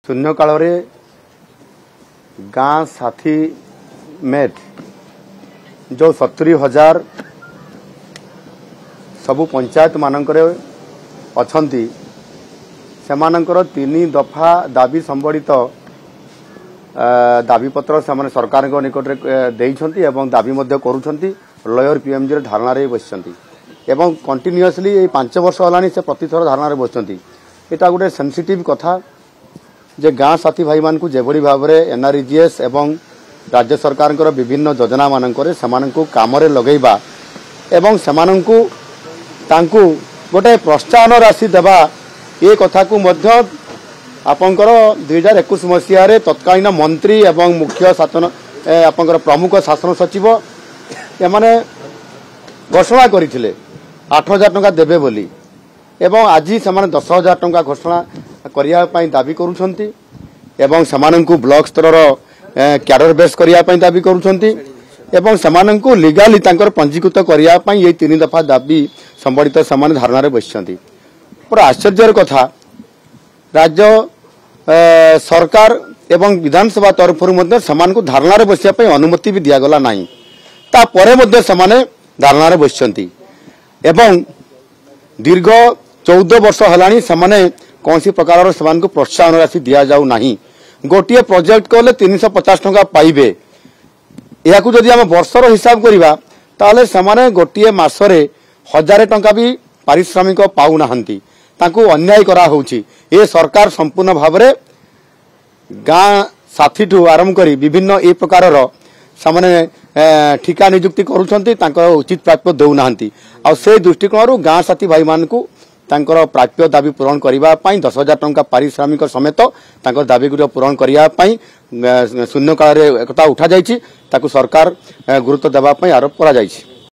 शून्य काल गाँ साथी मेट जो 70,000 सबु पंचायत मानकर अछंती सेमानंकर 3 दफा दाबी संबड़ित दाबी पत्र से सरकार निकट में दाबी करुछंती लयर पीएमजी धारणा बसचंती एवं कंटिन्यूअसली 5 वर्ष होलानी से प्रतिथर धारणा बसचंती। एटा गोटे सेंसिटिव कथा जे गाँ साथी भाई मान को जेभली भाव में एनआरईजीएस एवं राज्य सरकार विभिन्न योजना मानकर सेमानंकु कामरे लगेबा एवं सेमानंकु तांकु गोटे प्रोत्साहन राशि देबा ये कथा को मध्य आपंकर 2021 मसीह तत्कालीन मंत्री एवं मुख्य शासन आपंकर प्रमुख शासन सचिव एमाने घोषणा करथिले 8,000 टंका देबे बोली एवं आज से 10,000 टंका घोषणा करिया पई दाबी करूछंती एवं समानंकु ब्लॉक स्तर क्याडर बेस करिया पई दाबी करूछंती एवं समानंकु लीगाली तांकर पंजीकृत करिया पई ये 3 दफा दाबी संबड़ित समान धारणा रे बसचंती। पर आश्चर्यर कथा राज्य सरकार एवं विधानसभा तरफ समान को धारणा रे बसिया पई अनुमति भी दिया गला नाही ता परे मध्ये समाने धारणा रे बसचंती एवं दीर्घ 14 वर्ष हलानी समाने कौनसी प्रकार समान को प्रोत्साहन राशि दिया जाऊ नाही। गोटे प्रोजेक्ट कले 350 टंका पाइबे या को जदि हम वर्षर हिसाब करिबा ताले समाने गोटे मासरे 1000 टंका भी पारिश्रमिक पाउ नाहंती तांको अन्याय करा होउची। ए सरकार संपूर्ण भाव में गाँ साथी ठू आरंभ करी विभिन्न ए प्रकार सामने ठिका नियुक्ति करूछंती तांकर उचित प्राप्य देउ नाहंती आ से दृष्टिकोण गाँ साथी भाई मान को तांकर प्राप्य दाबी पूरण करिबा पई 10,000 टंका पारिश्रमिक समेत तांकर दाबी गुड पूरण करिया पई शून्य काल रे एकता उठा जायछि ताकू सरकार गुरुत्व देबा पई आरोप करा जायछि।